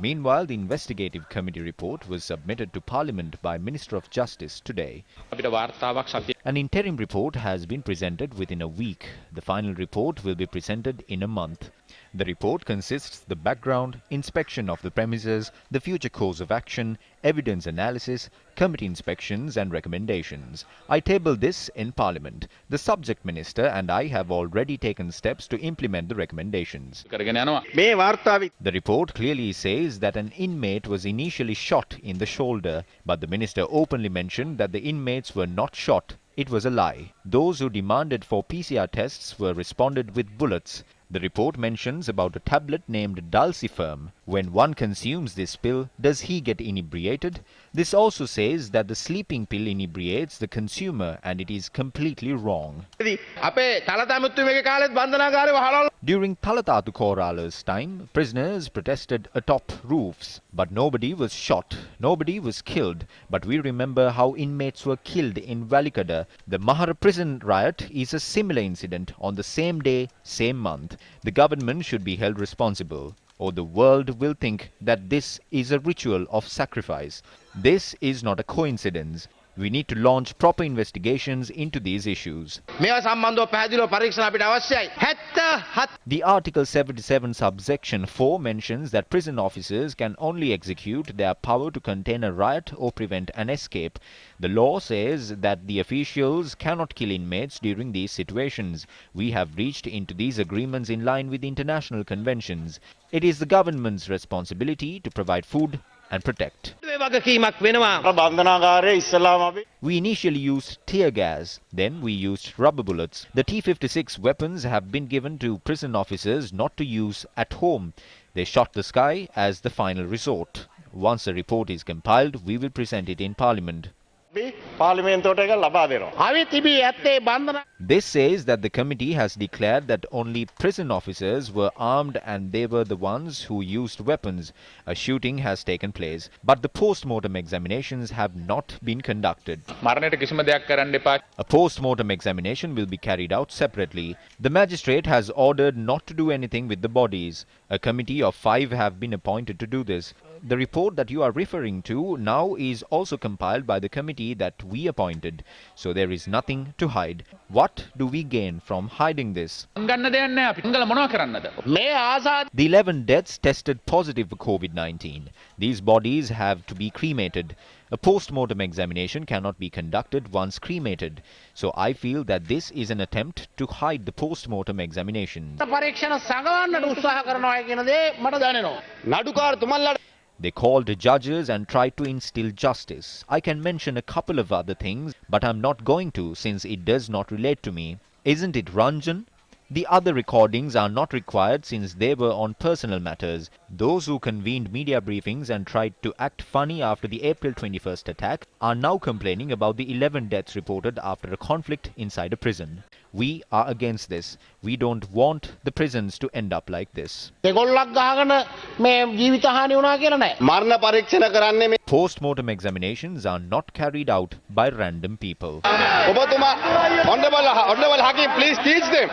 Meanwhile, the investigative committee report was submitted to Parliament by Minister of Justice today. An interim report has been presented within a week. The final report will be presented in a month. The report consists the background, inspection of the premises, the future course of action, evidence analysis, committee inspections and recommendations. I tabled this in Parliament. The subject minister and I have already taken steps to implement the recommendations. The report clearly says that an inmate was initially shot in the shoulder, but the minister openly mentioned that the inmates were not shot. It was a lie. Those who demanded for PCR tests were responded with bullets. The report mentions about a tablet named Dulciferm. When one consumes this pill, does he get inebriated? This also says that the sleeping pill inebriates the consumer, and it is completely wrong. During Talatatu Korala's time, prisoners protested atop roofs, but nobody was shot, nobody was killed. But we remember how inmates were killed in Valikada. The Mahara Prison riot is a similar incident on the same day, same month. The government should be held responsible, or the world will think that this is a ritual of sacrifice. This is not a coincidence. We need to launch proper investigations into these issues. The Article 77 subsection 4 mentions that prison officers can only execute their power to contain a riot or prevent an escape. The law says that the officials cannot kill inmates during these situations. We have reached into these agreements in line with international conventions. It is the government's responsibility to provide food and protect. We initially used tear gas, then we used rubber bullets. The T-56 weapons have been given to prison officers not to use at home. They shot the sky as the final resort. Once the report is compiled, we will present it in Parliament. This says that the committee has declared that only prison officers were armed and they were the ones who used weapons. A shooting has taken place, but the post-mortem examinations have not been conducted. A post-mortem examination will be carried out separately. The magistrate has ordered not to do anything with the bodies. A committee of 5 have been appointed to do this. The report that you are referring to now is also compiled by the committee that we appointed. So there is nothing to hide. What do we gain from hiding this? The 11 deaths tested positive for COVID-19. These bodies have to be cremated. A post-mortem examination cannot be conducted once cremated. So I feel that this is an attempt to hide the post-mortem examination. They called judges and tried to instill justice. I can mention a couple of other things, but I'm not going to since it does not relate to me. Isn't it Ranjan? The other recordings are not required since they were on personal matters. Those who convened media briefings and tried to act funny after the April 21st attack are now complaining about the 11 deaths reported after a conflict inside a prison. We are against this. We don't want the prisons to end up like this. Post-mortem examinations are not carried out by random people. Honorable Hakim, please teach them.